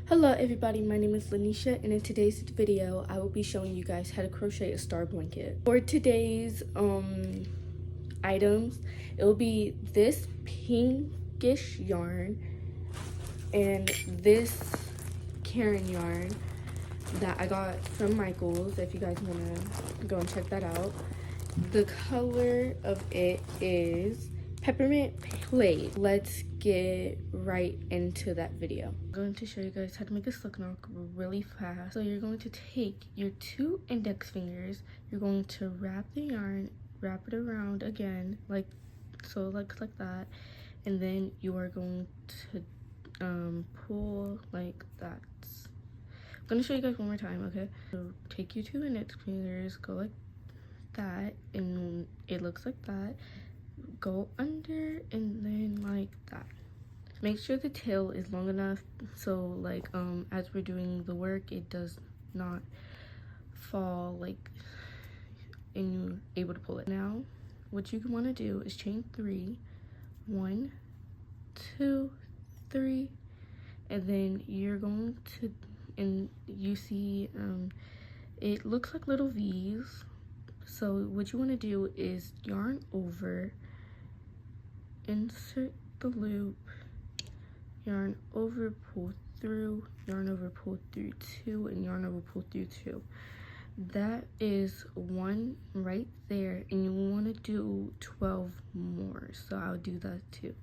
Hello everybody, my name is Lanesha, and in today's video I will be showing you guys how to crochet a star blanket. For today's items, it will be this pinkish yarn and this Karen yarn that I got from Michael's, if you guys want to go and check that out. The color of it is Peppermint Plate. Let's get right into that video. I'm going to show you guys how to make a slip knot really fast. So you're going to take your 2 index fingers, you're going to wrap the yarn, wrap it around again, like that, and then you are going to pull like that. I'm going to show you guys one more time, okay? So take your 2 index fingers, go like that, and it looks like that. Go under and then like that. Make sure the tail is long enough so like as we're doing the work it does not fall like and you're able to pull it. Now what you want to do is chain 3, 1, 2, 3, and then you're going to, and you see it looks like little V's. So what you want to do is yarn over, insert the loop, yarn over, pull through, yarn over, pull through 2, and yarn over, pull through 2. That is 1 right there, and you want to do 12 more, so I'll do that too.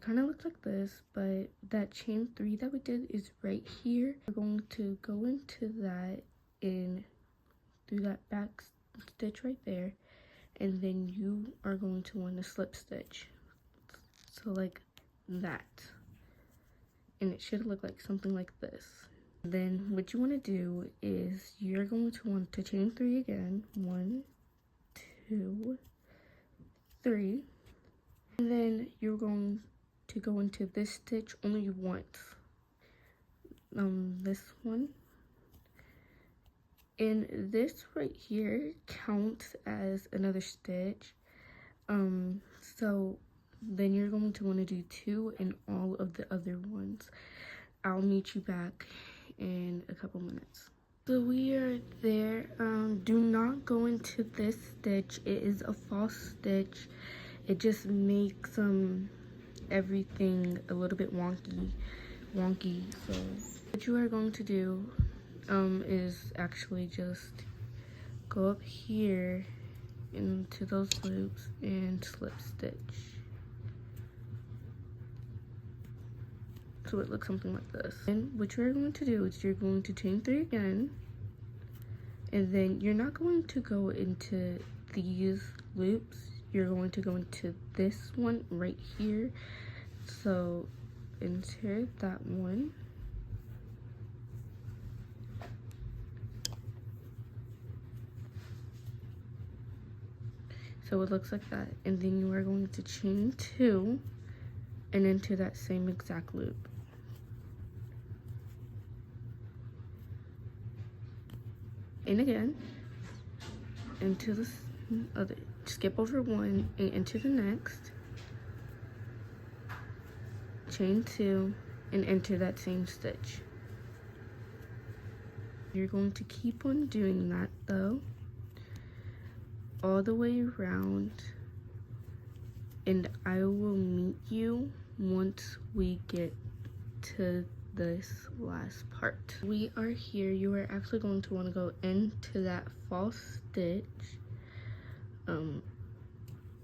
Kind of looks like this, but that chain 3 that we did is right here. We're going to go into that and do that back stitch right there, and then you are going to want to slip stitch, so like that, and it should look like something like this. Then what you want to do is you're going to want to chain 3 again, 1, 2, 3, and then you're going to go into this stitch only once, this one, and this right here counts as another stitch. So then you're going to want to do 2 in all of the other ones. I'll meet you back in a couple minutes. So we are there. Do not go into this stitch. It is a false stitch. It just makes everything a little bit wonky. So what you are going to do is actually just go up here into those loops and slip stitch, so it looks something like this. And what you're going to do is you're going to chain 3 again, and then you're not going to go into these loops, you're going to go into this one right here. So insert that one, so it looks like that, and then you are going to chain 2 and into that same exact loop. And again, into this other, skip over 1 and into the next, chain 2 and enter that same stitch. You're going to keep on doing that though, all the way around, and I will meet you once we get to this last part. We are here. You are actually going to want to go into that false stitch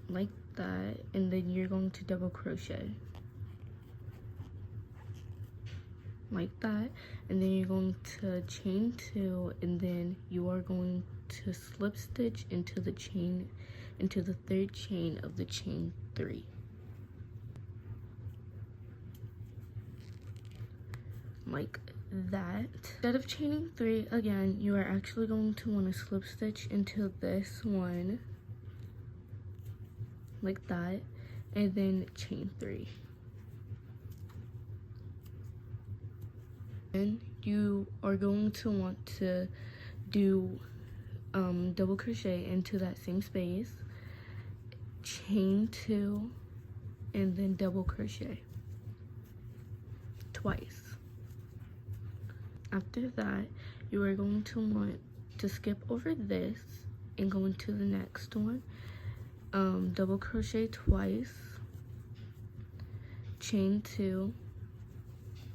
like that, and then you're going to double crochet like that, and then you're going to chain 2, and then you are going to slip stitch into the 3rd chain of the chain 3. Like that. Instead of chaining 3 again, you are actually going to want to slip stitch into this one like that, and then chain 3. And you are going to want to do double crochet into that same space, chain 2, and then double crochet twice. After that, you are going to want to skip over this and go into the next one. Double crochet twice, chain 2,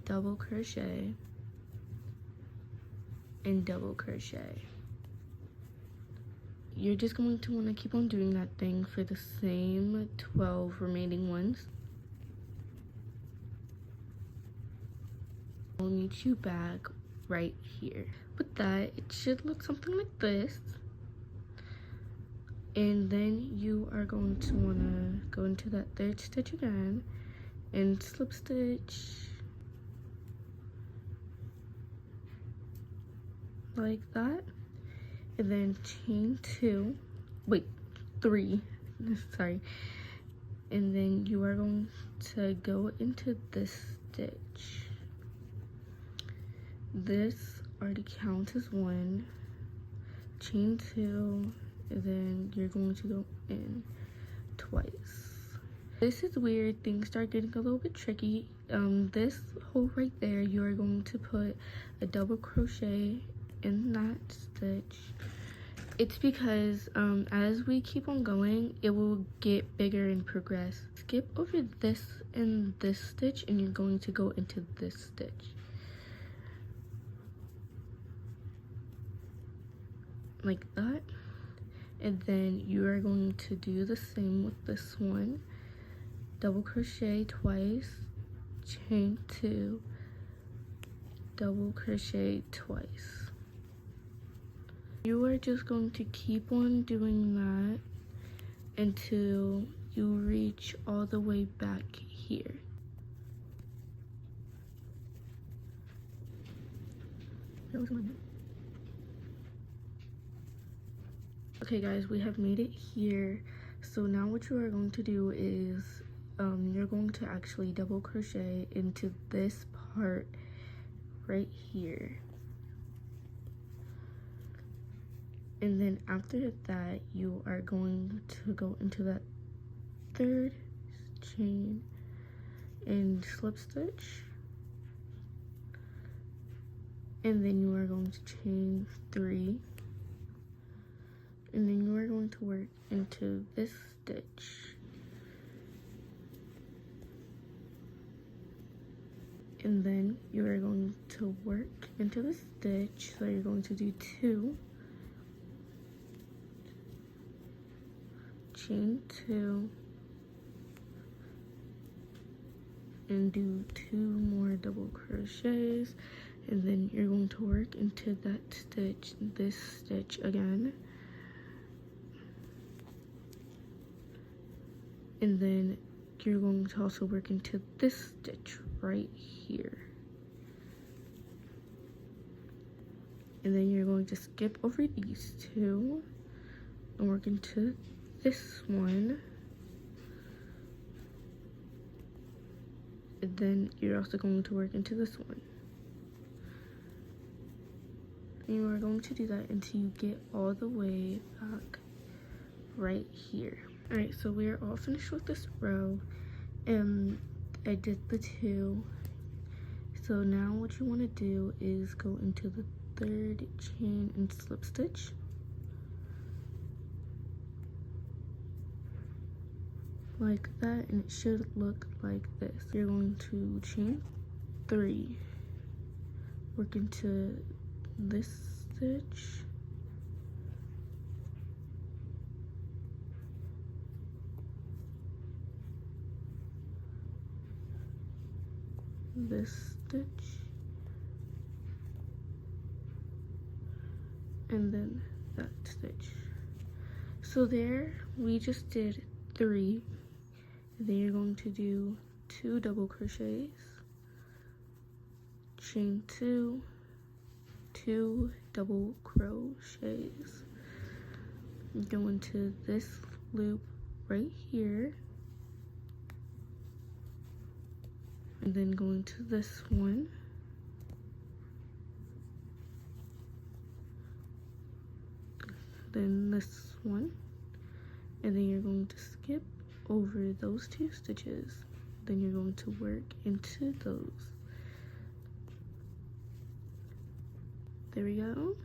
double crochet, and double crochet. You're just going to want to keep on doing that thing for the same 12 remaining ones. I'll meet you back right here. With that, it should look something like this. And then you are going to want to go into that 3rd stitch again and slip stitch like that, and then chain 3, sorry, and then you are going to go into this stitch. This already counts as 1, chain 2, and then you're going to go in twice. This is where things start getting a little bit tricky. This hole right there, you are going to put a double crochet in that stitch. It's because as we keep on going, it will get bigger and progress. Skip over this and this stitch, and you're going to go into this stitch like that. And then you are going to do the same with this one. Double crochet twice, chain 2, double crochet twice. You are just going to keep on doing that until you reach all the way back here. Okay guys, we have made it here. So now what you are going to do is you're going to actually double crochet into this part right here. And then after that, you are going to go into that 3rd chain and slip stitch. And then you are going to chain 3. And then you are going to work into this stitch. And then you are going to work into the stitch. So you're going to do 2, chain 2, and do 2 more double crochets. And then you're going to work into that stitch, this stitch again. And then you're going to also work into this stitch right here. And then you're going to skip over these 2 and work into this one. And then you're also going to work into this one. And you are going to do that until you get all the way back right here. Alright, so we are all finished with this row, and I did the 2. So now what you want to do is go into the 3rd chain and slip stitch. Like that, and it should look like this. You're going to chain 3, work into this stitch, this stitch, and then that stitch. So there we just did 3. Then you're going to do 2 double crochets, chain 2, 2 double crochets, go into this loop right here, and then go into this one, then this one, and then you're going to skip over those 2 stitches. Then you're going to work into those. There we go.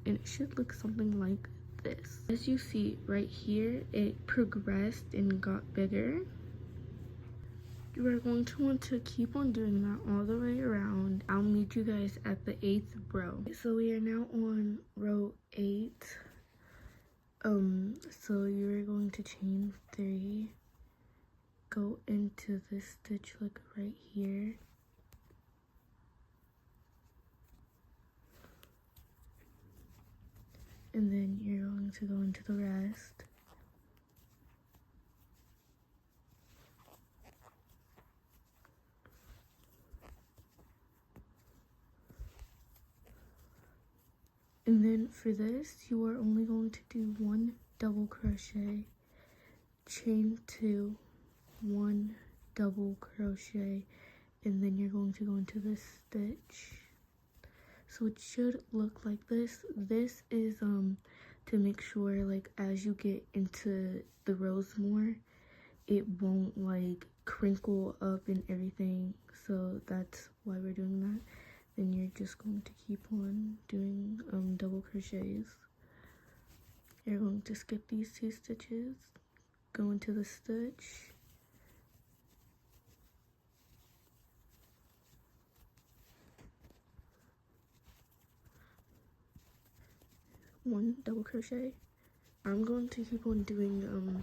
And it should look something like this. As you see right here, it progressed and got bigger. You are going to want to keep on doing that all the way around. I'll meet you guys at the 8th row. So we are now on row 8. So you're going to chain 3, go into this stitch like right here. And then you're going to go into the rest. And then for this, you are only going to do 1 double crochet, chain 2, 1 double crochet, and then you're going to go into this stitch. So it should look like this. This is to make sure, like, as you get into the rows more, it won't like crinkle up and everything. So that's why we're doing that. Then you're just going to keep on doing double crochets. You're going to skip these 2 stitches, go into the stitch, one double crochet. I'm going to keep on doing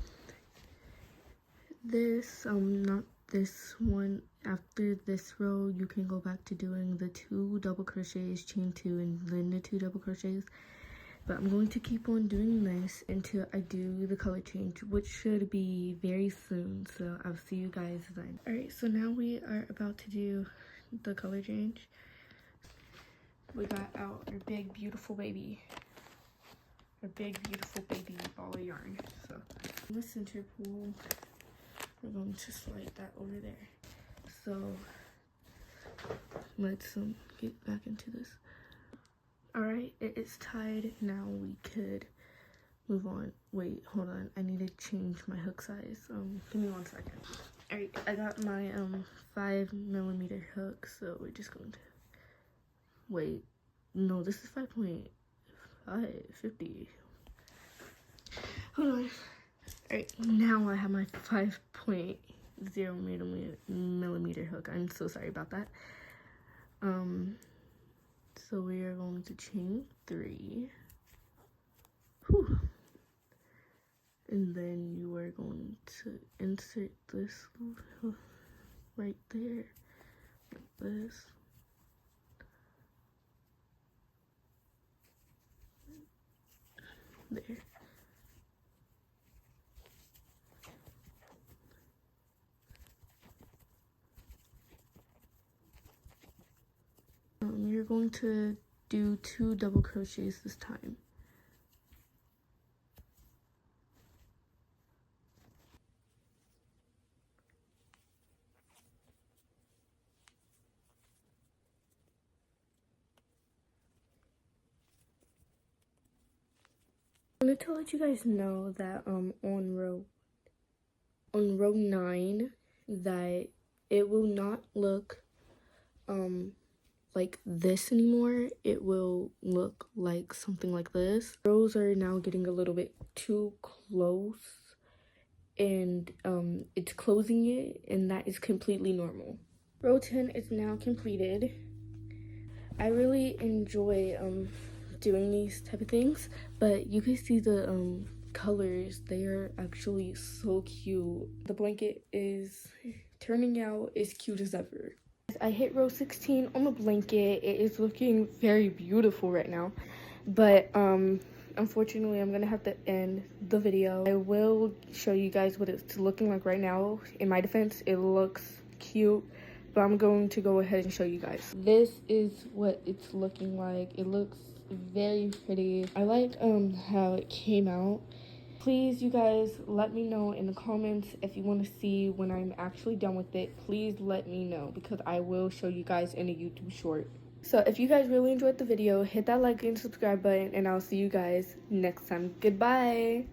this, not this one. After this row, you can go back to doing the 2 double crochets, chain 2, and then the 2 double crochets. But I'm going to keep on doing this until I do the color change, which should be very soon. So I'll see you guys then. Alright, so now we are about to do the color change. We got out our big beautiful baby. Our big beautiful baby ball of yarn. So in the center pool, we're going to slide that over there. So let's get back into this. Alright, it is tied. Now we could move on. Wait, hold on. I need to change my hook size. Give me 1 second. Alright, I got my 5mm hook, so we're just going to wait. No, this is 5.50. Hold on. Alright, now I have my 5.0mm hook. I'm so sorry about that. So we are going to chain 3. Whew. And then you are going to insert this right there, like this. There. You're going to do 2 double crochets this time. I wanted to let you guys know that on row 9 that it will not look like this anymore. It will look like something like this. Rows are now getting a little bit too close, and it's closing it, and that is completely normal. Row 10 is now completed. I really enjoy doing these type of things, but you can see the colors. They are actually so cute. The blanket is turning out as cute as ever. I hit row 16 on the blanket. It is looking very beautiful right now, but unfortunately I'm gonna have to end the video. I will show you guys what it's looking like right now. In my defense, it looks cute, but I'm going to go ahead and show you guys. This is what it's looking like. It looks very pretty. I like how it came out. Please, you guys, let me know in the comments if you want to see when I'm actually done with it. Please let me know, because I will show you guys in a YouTube short. So if you guys really enjoyed the video, hit that like and subscribe button, and I'll see you guys next time. Goodbye.